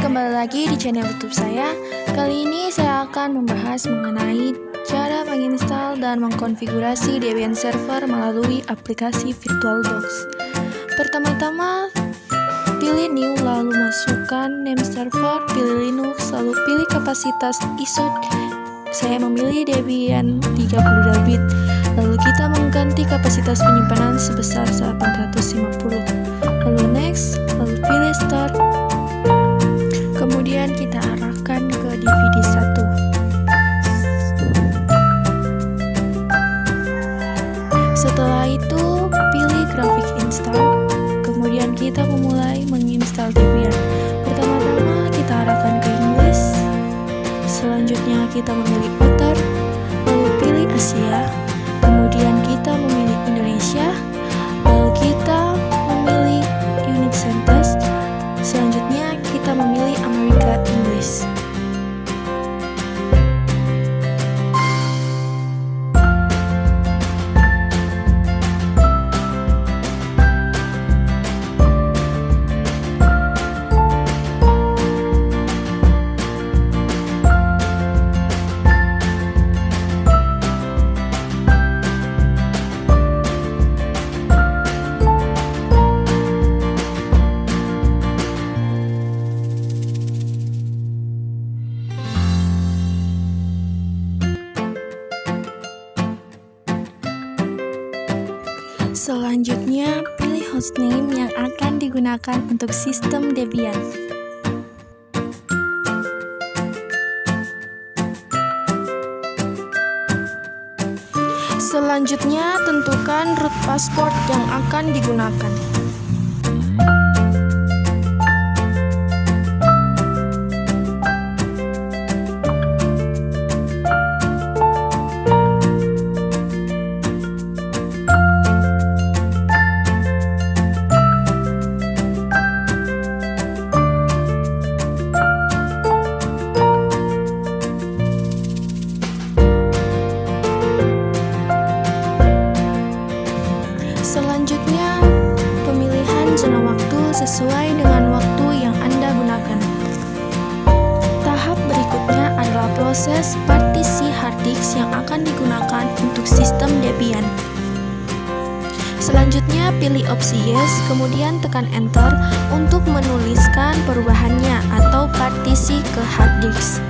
kembali lagi di channel YouTube saya. Kali ini saya akan membahas mengenai cara menginstal dan mengkonfigurasi Debian Server melalui aplikasi VirtualBox. Pertama-tama, pilih New, lalu masukkan name server, pilih Linux, lalu pilih kapasitas ISO. Saya memilih Debian 32 bit. Lalu kita mengganti kapasitas penyimpanan sebesar 850. Lalu next, lalu pilih start. Kemudian kita arahkan ke DVD 1. Setelah itu, pilih grafik install. Kemudian kita memulai menginstal Debian. Pertama-tama kita arahkan ke English. Selanjutnya kita memilih Outer, lalu pilih Asia. Kemudian kita memilih Indonesia, lalu kita memilih Unit Sentence. Selanjutnya kita memilih America English. Selanjutnya, pilih hostname yang akan digunakan untuk sistem Debian. Selanjutnya, tentukan root password yang akan digunakan. Selanjutnya, pemilihan zona waktu sesuai dengan waktu yang Anda gunakan. Tahap berikutnya adalah proses partisi hard disk yang akan digunakan untuk sistem Debian. Selanjutnya, pilih opsi Yes, kemudian tekan Enter untuk menuliskan perubahannya atau partisi ke hard disk.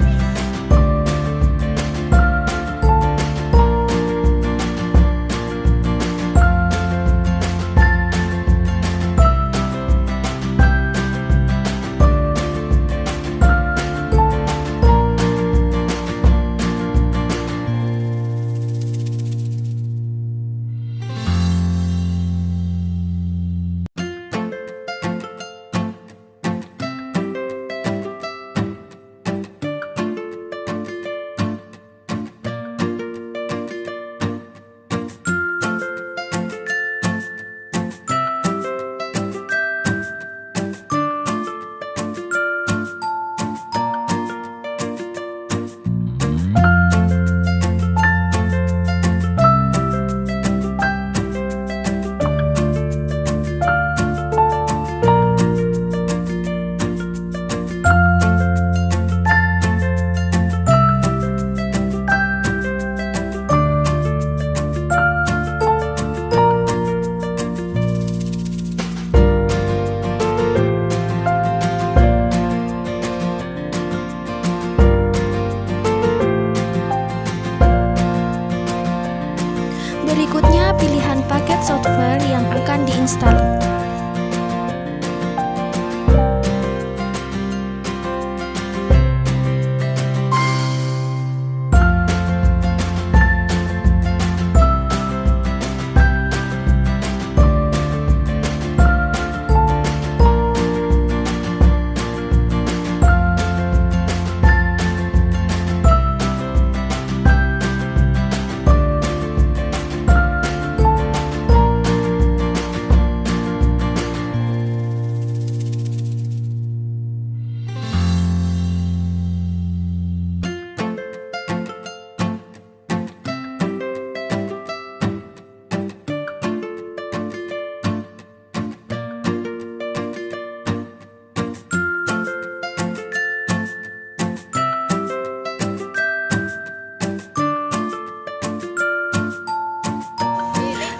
Berikutnya, pilihan paket software yang akan diinstal.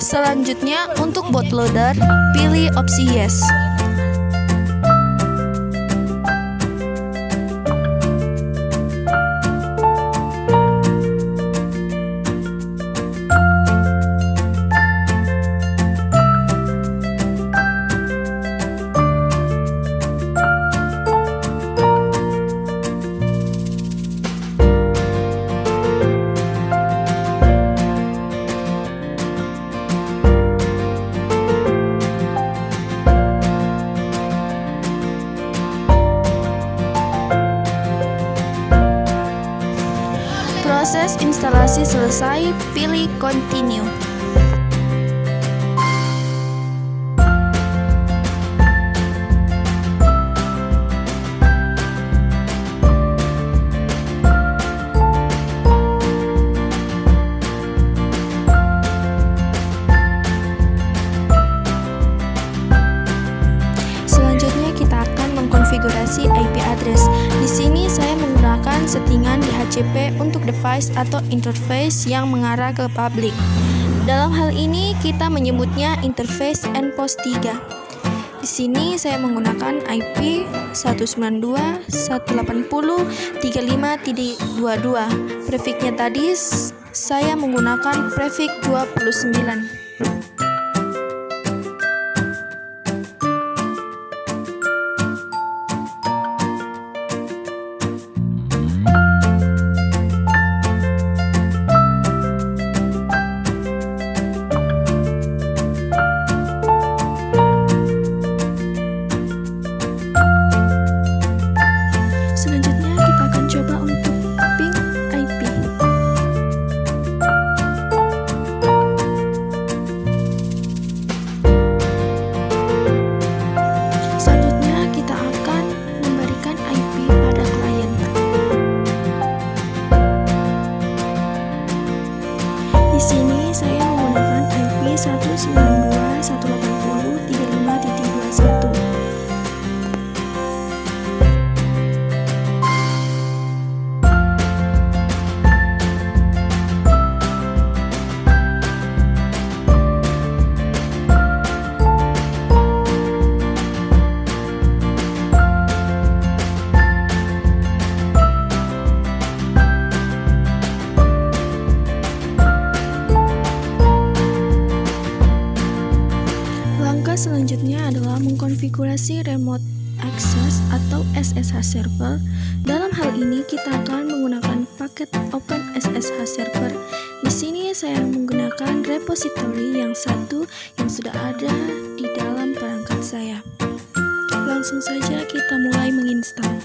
Selanjutnya, untuk bootloader, pilih opsi Yes. Proses instalasi selesai, pilih Continue. Selanjutnya kita akan mengkonfigurasi IP address. Di sini saya menggunakan settingan DHCP untuk device atau interface yang mengarah ke public. Dalam hal ini kita menyebutnya interface endpost 3. Di sini saya menggunakan IP 192.180.35.22. Prefiknya tadi saya menggunakan prefix 29. Selanjutnya kita akan coba untuk ping IP. Selanjutnya kita akan memberikan IP pada klien. Di sini saya menggunakan IP 192.180.35.21. Selanjutnya adalah mengkonfigurasi remote access atau SSH server. Dalam hal ini kita akan menggunakan paket OpenSSH server. Di sini saya menggunakan repository yang satu yang sudah ada di dalam perangkat saya. Langsung saja kita mulai menginstal.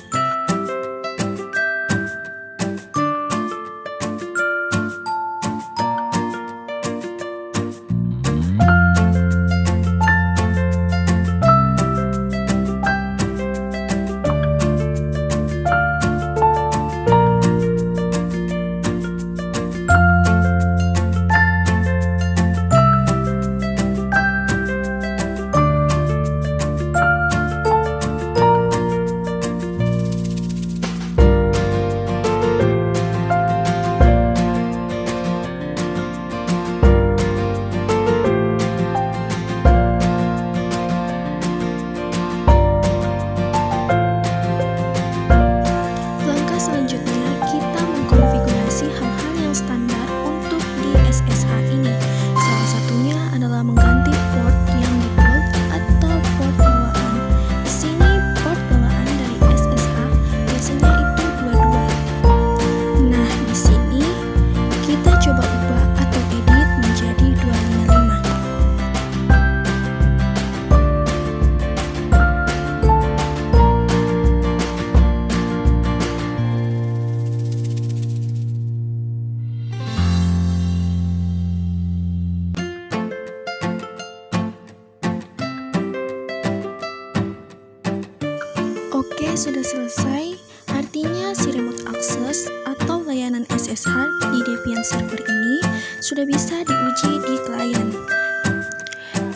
Oke, sudah selesai. Artinya si remote access atau layanan SSH di Debian server ini sudah bisa diuji di klien.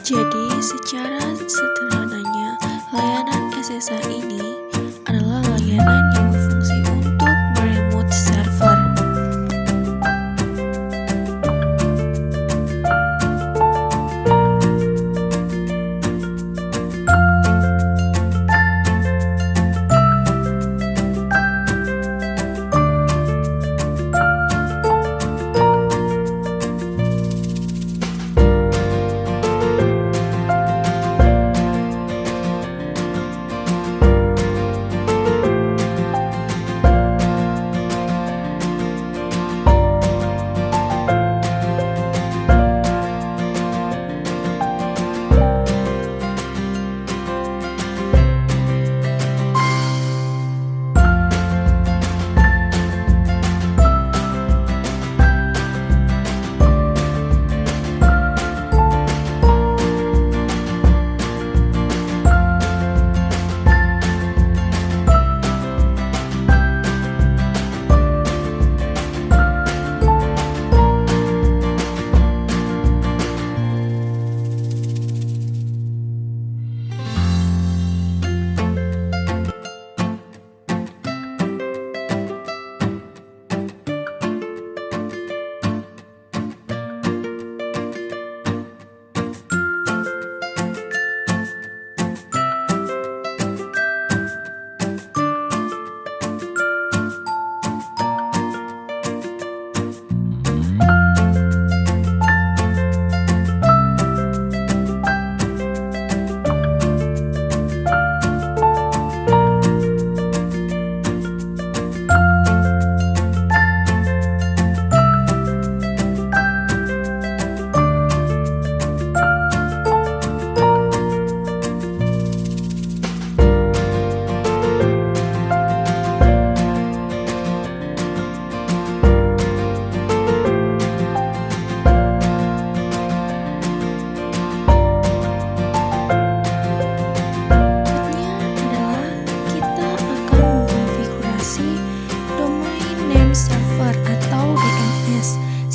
Jadi, secara sederhananya, layanan SSH ini adalah layanan yang berfungsi untuk meremote server.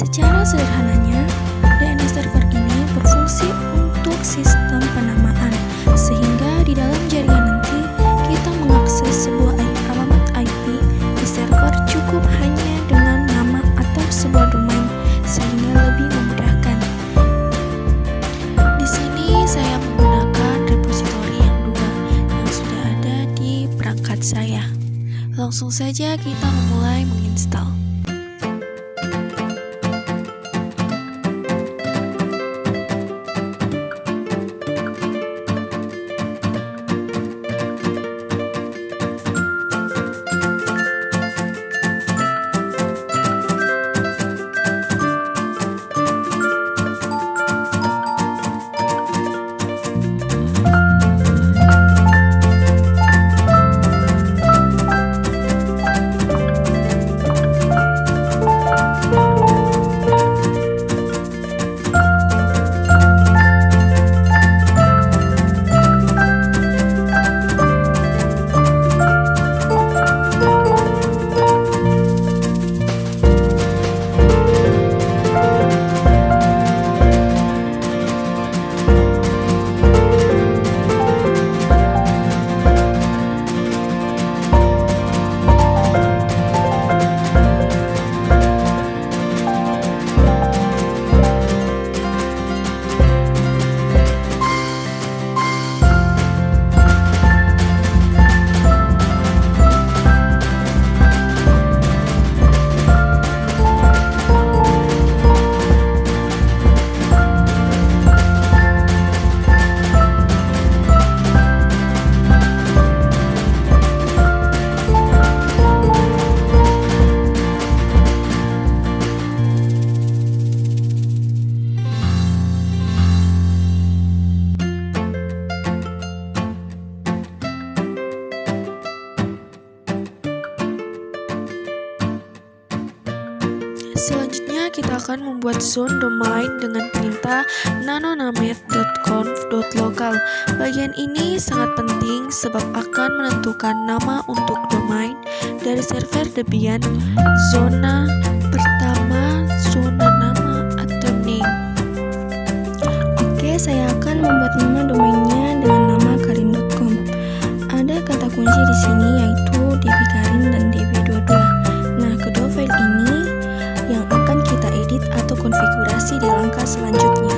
Secara sederhananya, DNS server ini berfungsi untuk sistem penamaan, sehingga di dalam jaringan nanti kita mengakses sebuah alamat IP di server cukup hanya dengan nama atau sebuah domain, sehingga lebih memudahkan. Di sini saya menggunakan repositori yang dua yang sudah ada di perangkat saya. Langsung saja kita memulai menginstal. Selanjutnya kita akan membuat zone domain dengan perintah nanonamed.conf.local. Bagian ini sangat penting sebab akan menentukan nama untuk domain dari server Debian, zona pertama, zona nama atau name. Oke, saya akan membuat nama domainnya dengan nama karin.com. Ada kata kunci di sini yaitu dbkarin dan db22. Nah, kedua file ini yang akan kita edit atau konfigurasi di langkah selanjutnya.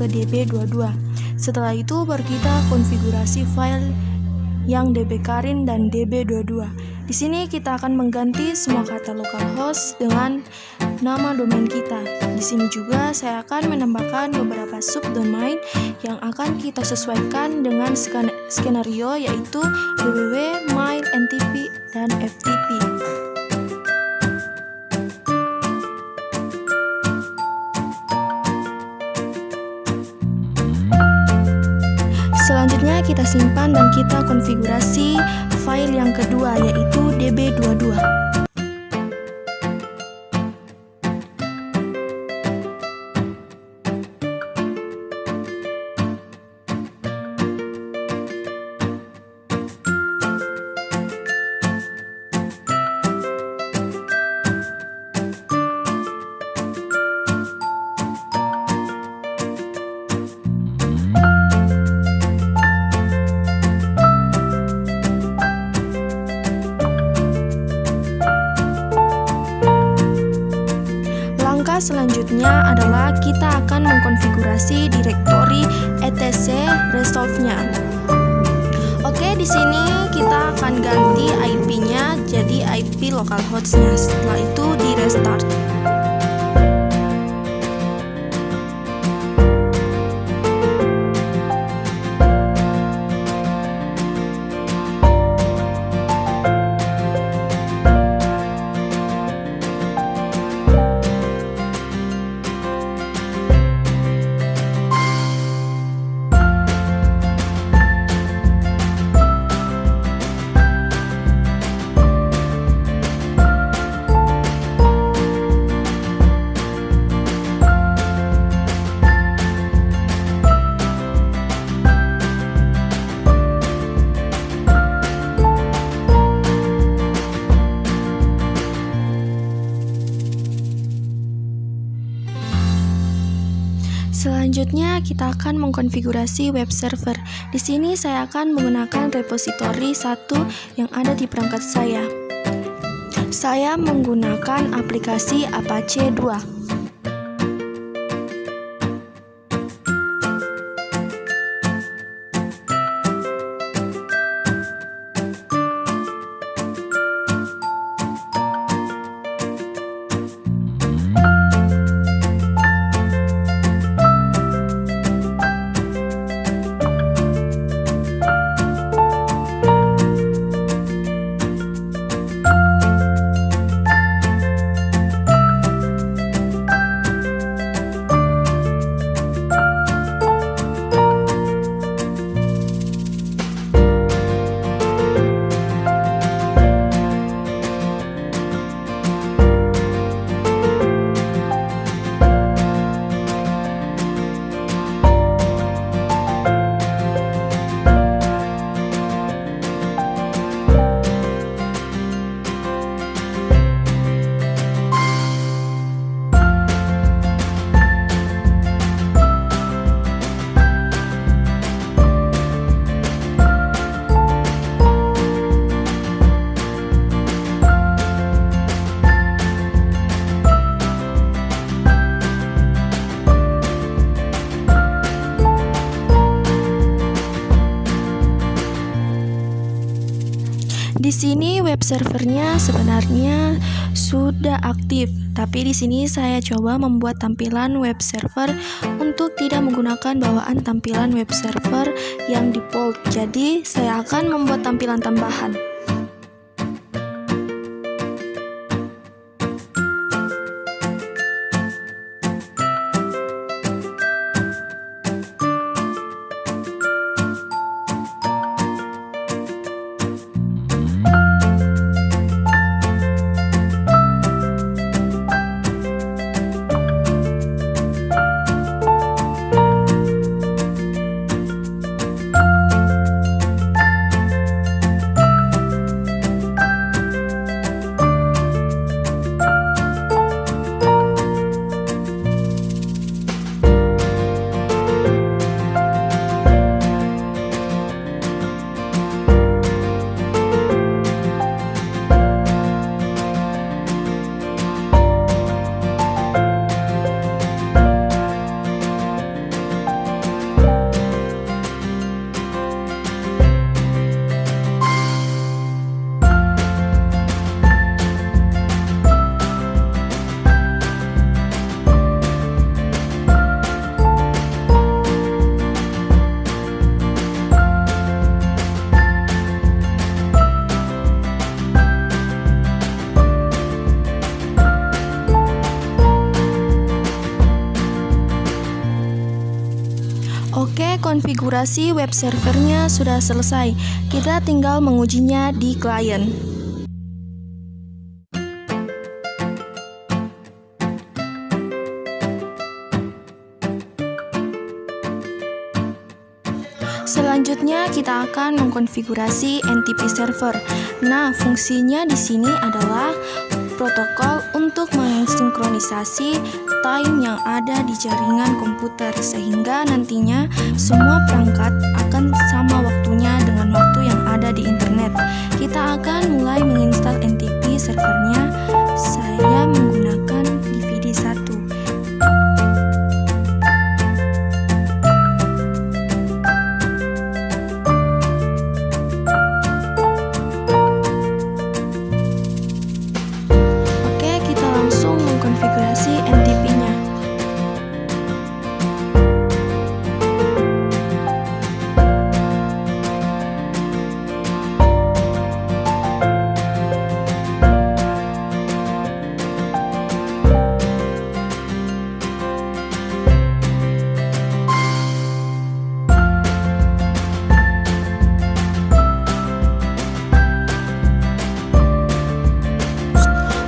ke db22. Setelah itu baru kita konfigurasi file yang db karin dan db22. Di sini kita akan mengganti semua kata localhost dengan nama domain kita. Di sini juga saya akan menambahkan beberapa subdomain yang akan kita sesuaikan dengan skenario, yaitu www, mail, ntp, dan ftp. Selanjutnya kita simpan dan kita konfigurasi file yang kedua, yaitu db22. Selanjutnya adalah kita akan mengkonfigurasi direktori etc resolve-nya. Oke, di sini kita akan ganti IP-nya jadi IP localhost-nya. Setelah itu di restart. Selanjutnya kita akan mengkonfigurasi web server. Di sini saya akan menggunakan repository 1 yang ada di perangkat saya. Saya menggunakan aplikasi Apache 2. Di sini web servernya sebenarnya sudah aktif, tapi di sini saya coba membuat tampilan web server untuk tidak menggunakan bawaan tampilan web server yang default. Jadi saya akan membuat tampilan tambahan. konfigurasi web servernya sudah selesai. Kita tinggal mengujinya di klien. Selanjutnya kita akan mengkonfigurasi NTP server. Nah, fungsinya di sini adalah protokol untuk mensinkronisasi time yang ada di jaringan komputer sehingga nantinya semua perangkat akan sama waktunya dengan waktu yang ada di internet. Kita akan mulai menginstal NTP servernya. Saya menggunakan DVD 1. Konfigurasi NTP-nya.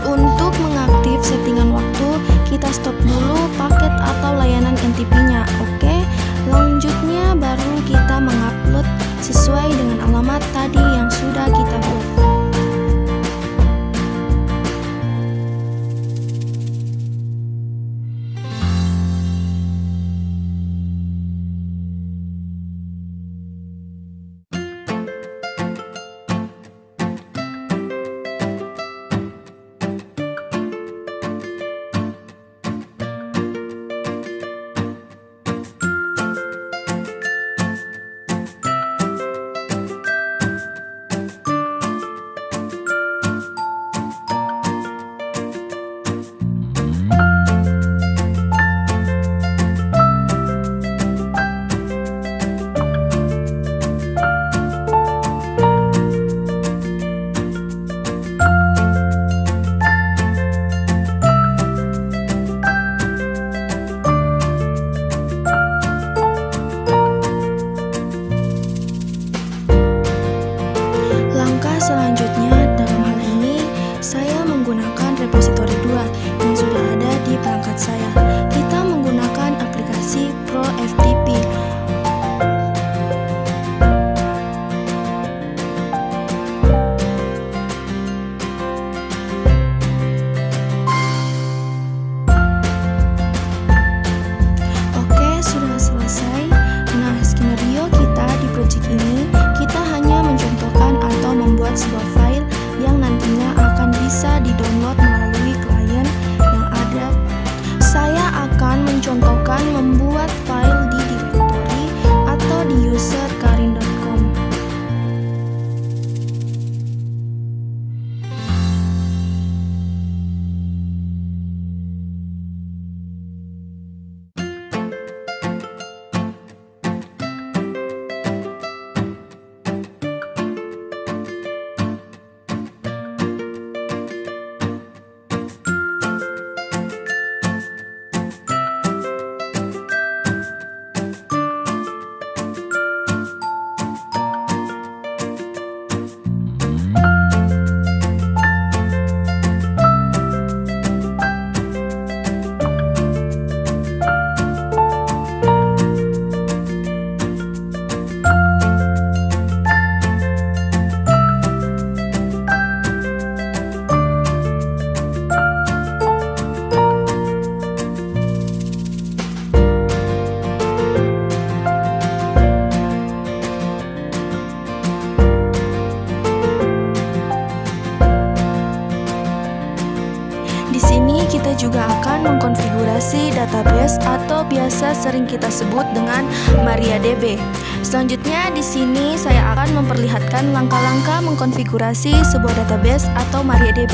Untuk mengaktif settingan waktu, kita stop dulu paket atau layanan NTP-nya. Oke, lanjutnya baru kita mengupload sesuai dengan alamat tadi yang sudah kita buat. Selanjutnya, dalam hal ini, saya menggunakan repository 2 yang sudah ada di perangkat saya. Kita menggunakan aplikasi ProFTP. Oke, sudah selesai. Nah, skenario kita di project ini, kita hanya mencontohkan atau membuat sebuah file yang nantinya akan bisa di-download melalui klien yang ada. Saya akan mencontohkan membuat file di directory atau di user.karin.com. kita juga akan mengkonfigurasi database atau biasa sering kita sebut dengan MariaDB. Selanjutnya di sini saya akan memperlihatkan langkah-langkah mengkonfigurasi sebuah database atau MariaDB.